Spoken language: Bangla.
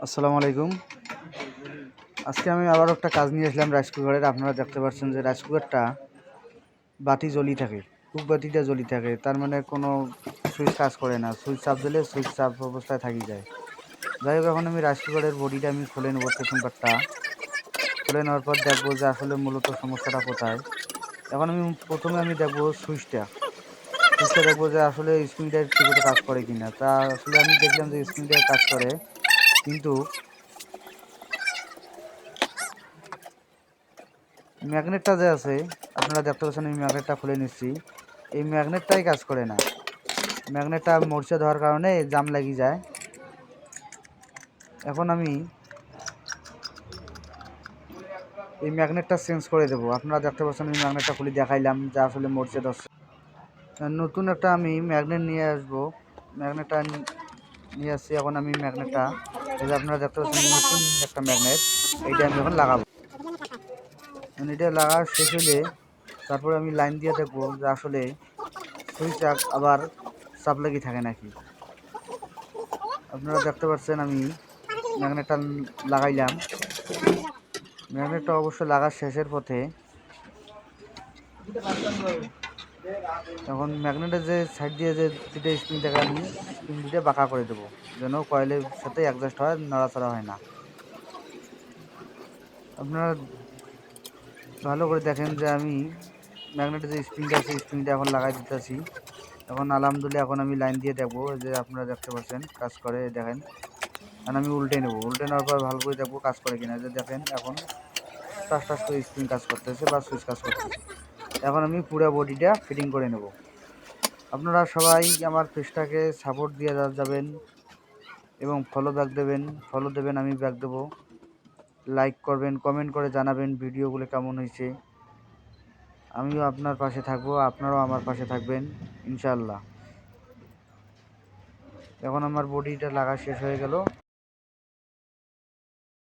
আসসালামু আলাইকুম। আজকে আমি আবার একটা কাজ নিয়ে আসলাম রাইস কুকারের। আপনারা দেখতে পাচ্ছেন যে রাইস কুকারটা বাতি জ্বলি থাকে, খুব বাতিটা জ্বলি থাকে, তার মানে কোনো সুইচ কাজ করে না। সুইচ চাপ দিলে সুইচ চাপ অবস্থায় থাকি যায়। যাই হোক, এখন আমি রাইস কুকারের বডিটা আমি খুলে নেবো, পেছনটারটা খুলে নেওয়ার পর দেখবো যে আসলে মূলত সমস্যাটা কোথায়। এখন প্রথমে দেখবো সুইচটা দেখবো যে আসলে স্ক্রিনটা ঠিকমতো কাজ করে কিনা। তা আসলে আমি দেখলাম যে স্ক্রিনটা কাজ করে, কিন্তু ম্যাগনেটটা যে আছে, আপনারা দেখতে পাচ্ছেন আমি ম্যাগনেটটা খুলে নিচ্ছি। এই ম্যাগনেটটাই কাজ করে না। ম্যাগনেটটা মরচে ধোয়ার কারণে জাম লাগি যায়। এখন আমি এই ম্যাগনেটটা চেঞ্জ করে দেবো। আপনারা দেখতে পাচ্ছেন আমি ম্যাগনেটটা খুলে দেখাইলাম যে আসলে মরচে ধরছে। নতুন একটা আমি ম্যাগনেট নিয়ে আসবো। ম্যাগনেটটা নিয়ে আসছি। এখন আমি ম্যাগনেটটা, এই যে আপনারা দেখতে পাচ্ছেন নতুন একটা ম্যাগনেট, এইটা আমি এখন লাগাবো। এটা লাগা শেষ হলে তারপরে আমি লাইন দিয়ে দেখবো যে আসলে সুইচ আবার চাপ লেগে থাকে নাকি। আপনারা দেখতে পাচ্ছেন আমি ম্যাগনেটটা লাগাইলাম। ম্যাগনেটটা অবশ্য লাগার শেষের পথে। এখন ম্যাগনেটের যে সাইড দিয়ে যে দুটো স্প্রিং থাকে, আমি স্প্রিং দুটো বাঁকা করে দেবো, যেন কয়েলের সাথে অ্যাডজাস্ট হয়, নড়াচড়া হয় না। আপনারা ভালো করে দেখেন যে আমি ম্যাগনেটের যে স্প্রিংটা আছে স্প্রিংটা এখন লাগাই দিতেছি। এখন আলহামদুলিল্লাহ এখন আমি লাইন দিয়ে দেখবো, যে আপনারা দেখতে পাচ্ছেন কাজ করে, দেখেন। এখন আমি উল্টে নেবো, উল্টে নেওয়ার পর ভালো করে দেখবো কাজ করে কিনা। যে দেখেন এখন টাস টাস করে স্প্রিং কাজ করতেছে বা সুইচ কাজ করতেছে। এখন আমি পুরো বডিটা ফিটিং করে নেব। আপনারা সবাই আমার পেজটাকে সাপোর্ট দিয়ে যাবেন এবং ফলো দেবেন, আমি ব্যাক দেবো। লাইক করবেন, কমেন্ট করে জানাবেন ভিডিওগুলো কেমন হয়েছে। আমিও আপনার পাশে থাকবো, আপনারাও আমার পাশে থাকবেন ইনশাআল্লাহ। এখন আমার বডিটা লাগা শেষ হয়ে গেল।